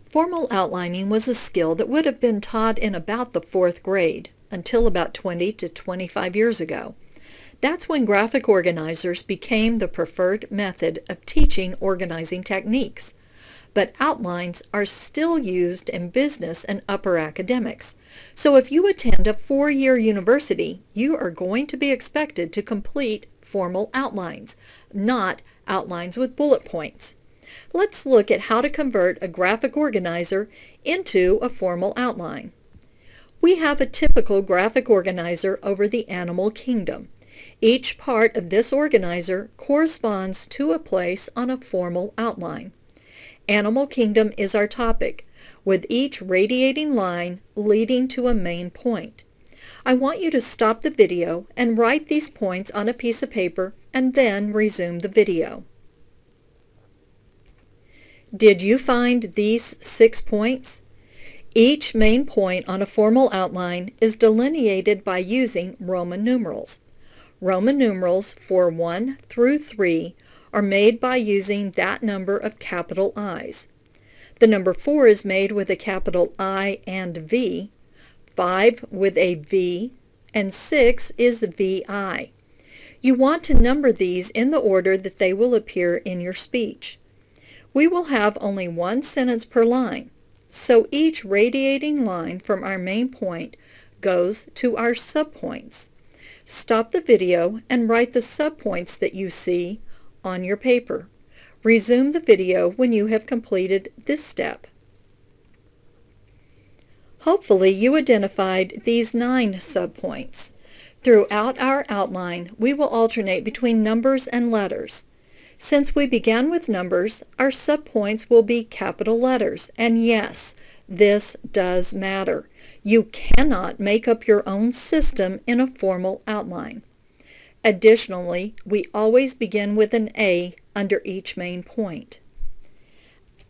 Formal outlining was a skill that would have been taught in about the 4th grade until about 20 to 25 years ago. That's when graphic organizers became the preferred method of teaching organizing techniques. But outlines are still used in business and upper academics. So if you attend a 4-year university, you are going to be expected to complete formal outlines, not outlines with bullet points. Let's look at how to convert a graphic organizer into a formal outline. We have a typical graphic organizer over the animal kingdom. Each part of this organizer corresponds to a place on a formal outline. Animal kingdom is our topic, with each radiating line leading to a main point. I want you to stop the video and write these points on a piece of paper and then resume the video. Did you find these 6 points? Each main point on a formal outline is delineated by using Roman numerals. Roman numerals for 1 through 3 are made by using that number of capital I's. The number 4 is made with a capital I and V, 5 with a V, and 6 is VI. You want to number these in the order that they will appear in your speech. We will have only one sentence per line, so each radiating line from our main point goes to our subpoints. Stop the video and write the subpoints that you see on your paper. Resume the video when you have completed this step. Hopefully you identified these 9 subpoints. Throughout our outline, we will alternate between numbers and letters. Since we began with numbers, our subpoints will be capital letters, and yes, this does matter. You cannot make up your own system in a formal outline. Additionally, we always begin with an A under each main point.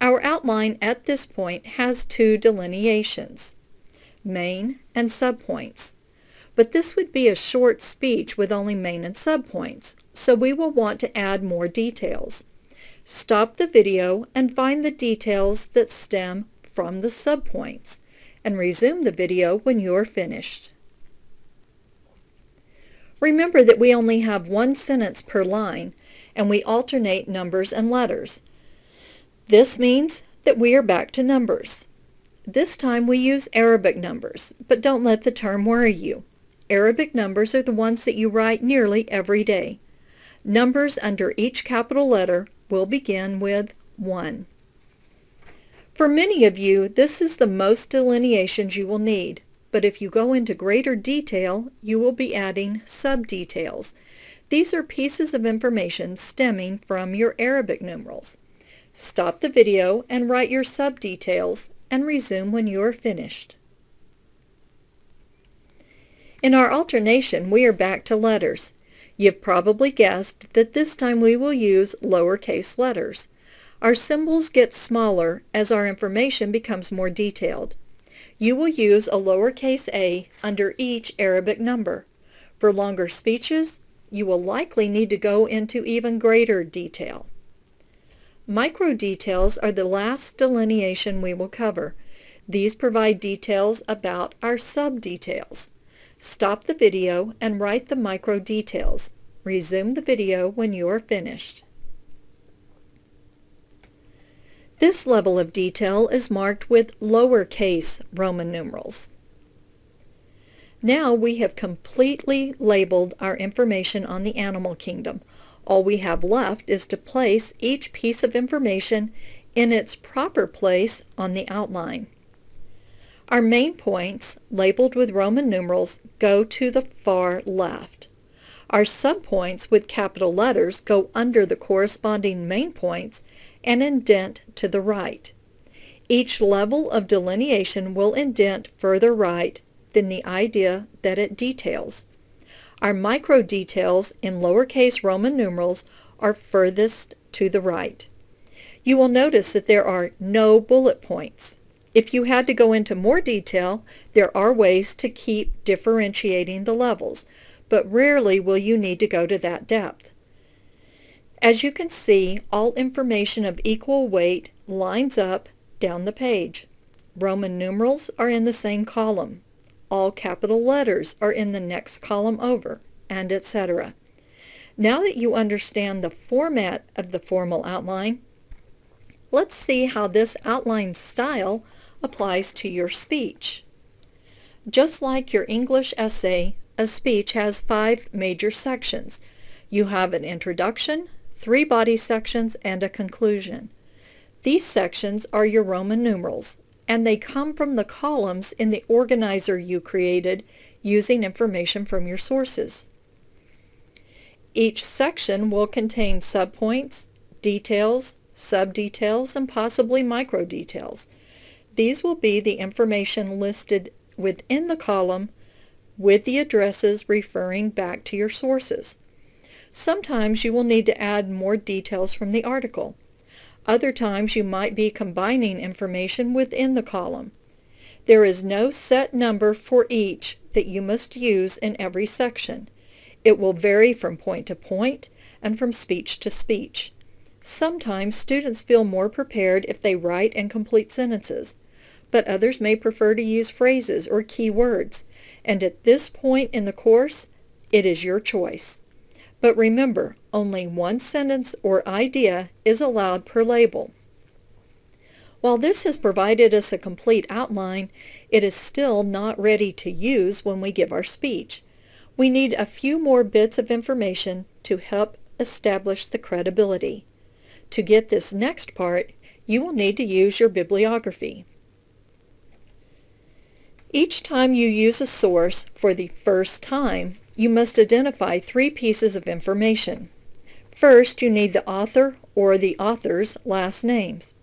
Our outline at this point has 2 delineations, main and subpoints. But this would be a short speech with only main and subpoints, so we will want to add more details. Stop the video and find the details that stem from the subpoints, and resume the video when you are finished. Remember that we only have one sentence per line, and we alternate numbers and letters. This means that we are back to numbers. This time we use Arabic numbers, but don't let the term worry you. Arabic numbers are the ones that you write nearly every day. Numbers under each capital letter will begin with 1. For many of you, this is the most delineations you will need, but if you go into greater detail, you will be adding sub-details. These are pieces of information stemming from your Arabic numerals. Stop the video and write your sub-details and resume when you are finished. In our alternation, we are back to letters. You've probably guessed that this time we will use lowercase letters. Our symbols get smaller as our information becomes more detailed. You will use a lowercase a under each Arabic number. For longer speeches, you will likely need to go into even greater detail. Micro details are the last delineation we will cover. These provide details about our sub-details. Stop the video and write the micro details. Resume the video when you are finished. This level of detail is marked with lowercase Roman numerals. Now we have completely labeled our information on the animal kingdom. All we have left is to place each piece of information in its proper place on the outline. Our main points, labeled with Roman numerals, go to the far left. Our subpoints with capital letters go under the corresponding main points and indent to the right. Each level of delineation will indent further right than the idea that it details. Our micro details in lowercase Roman numerals are furthest to the right. You will notice that there are no bullet points. If you had to go into more detail, there are ways to keep differentiating the levels, but rarely will you need to go to that depth. As you can see, all information of equal weight lines up down the page. Roman numerals are in the same column. All capital letters are in the next column over, and etc. Now that you understand the format of the formal outline, let's see how this outline style applies to your speech. Just like your English essay, a speech has 5 major sections. You have an introduction, 3 body sections, and a conclusion. These sections are your Roman numerals, and they come from the columns in the organizer you created using information from your sources. Each section will contain subpoints, details, subdetails, and possibly microdetails. These will be the information listed within the column with the addresses referring back to your sources. Sometimes you will need to add more details from the article. Other times you might be combining information within the column. There is no set number for each that you must use in every section. It will vary from point to point and from speech to speech. Sometimes students feel more prepared if they write and complete sentences, but others may prefer to use phrases or key words, and at this point in the course, it is your choice. But remember, only one sentence or idea is allowed per label. While this has provided us a complete outline, it is still not ready to use when we give our speech. We need a few more bits of information to help establish the credibility. To get this next part, you will need to use your bibliography. Each time you use a source for the first time, you must identify 3 pieces of information. First, you need the author or the author's last names.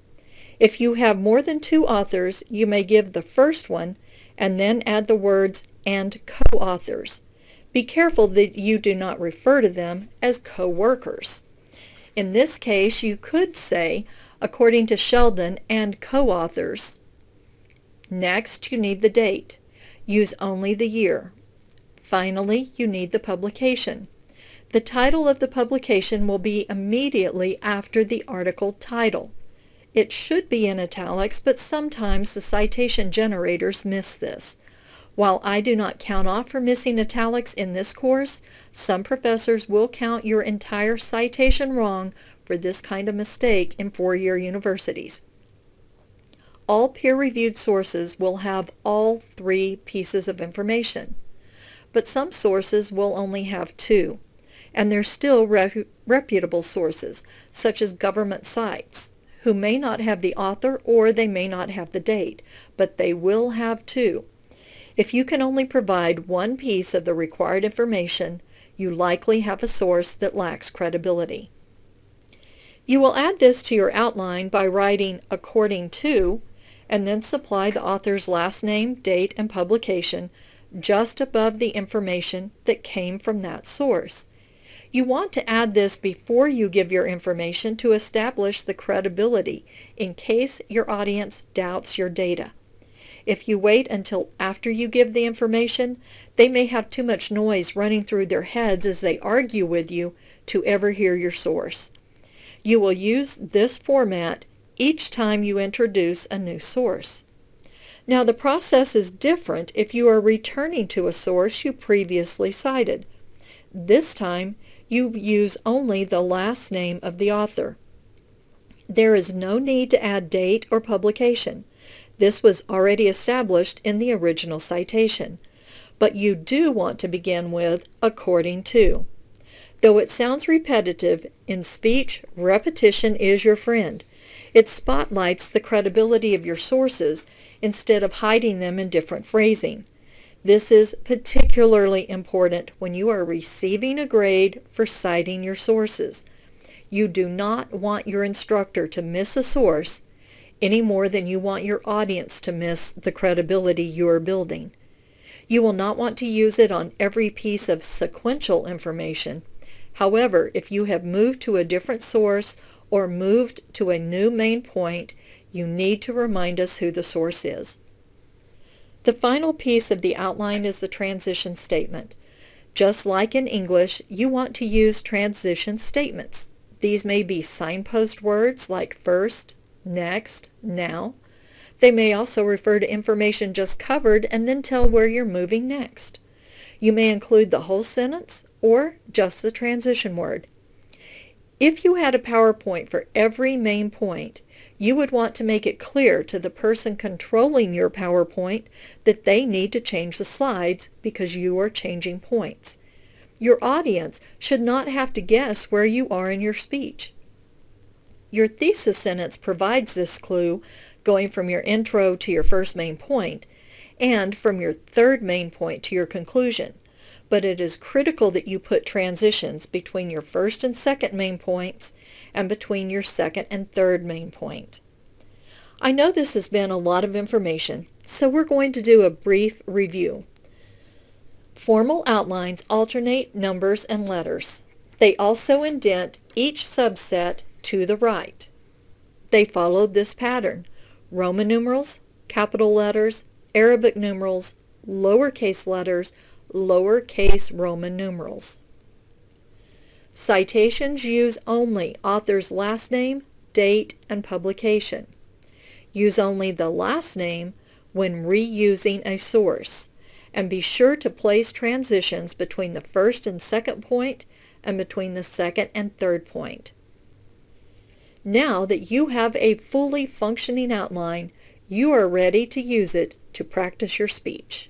If you have more than 2 authors, you may give the first one and then add the words "and co-authors." Be careful that you do not refer to them as co-workers. In this case, you could say, according to Sheldon and co-authors. Next, you need the date. Use only the year. Finally, you need the publication. The title of the publication will be immediately after the article title. It should be in italics, but sometimes the citation generators miss this. While I do not count off for missing italics in this course, some professors will count your entire citation wrong for this kind of mistake in 4-year universities. All peer-reviewed sources will have all 3 pieces of information, but some sources will only have 2, and they're still reputable sources, such as government sites, who may not have the author or they may not have the date, but they will have 2. If you can only provide 1 piece of the required information, you likely have a source that lacks credibility. You will add this to your outline by writing "according to" and then supply the author's last name, date, and publication just above the information that came from that source. You want to add this before you give your information to establish the credibility in case your audience doubts your data. If you wait until after you give the information, they may have too much noise running through their heads as they argue with you to ever hear your source. You will use this format each time you introduce a new source. Now, the process is different if you are returning to a source you previously cited. This time, you use only the last name of the author. There is no need to add date or publication. This was already established in the original citation. But you do want to begin with "according to." Though it sounds repetitive, in speech, repetition is your friend. It spotlights the credibility of your sources instead of hiding them in different phrasing. This is particularly important when you are receiving a grade for citing your sources. You do not want your instructor to miss a source any more than you want your audience to miss the credibility you are building. You will not want to use it on every piece of sequential information. However, if you have moved to a different source or moved to a new main point, you need to remind us who the source is. The final piece of the outline is the transition statement. Just like in English, you want to use transition statements. These may be signpost words like first, next, now. They may also refer to information just covered and then tell where you're moving next. You may include the whole sentence or just the transition word. If you had a PowerPoint for every main point, you would want to make it clear to the person controlling your PowerPoint that they need to change the slides because you are changing points. Your audience should not have to guess where you are in your speech. Your thesis sentence provides this clue, going from your intro to your first main point, and from your third main point to your conclusion. But it is critical that you put transitions between your first and second main points and between your second and third main point. I know this has been a lot of information, so we're going to do a brief review. Formal outlines alternate numbers and letters. They also indent each subset to the right. They followed this pattern: Roman numerals, capital letters, Arabic numerals, lowercase letters, lowercase Roman numerals. Citations use only author's last name, date, and publication. Use only the last name when reusing a source, and be sure to place transitions between the first and second point and between the second and third point. Now that you have a fully functioning outline, you are ready to use it to practice your speech.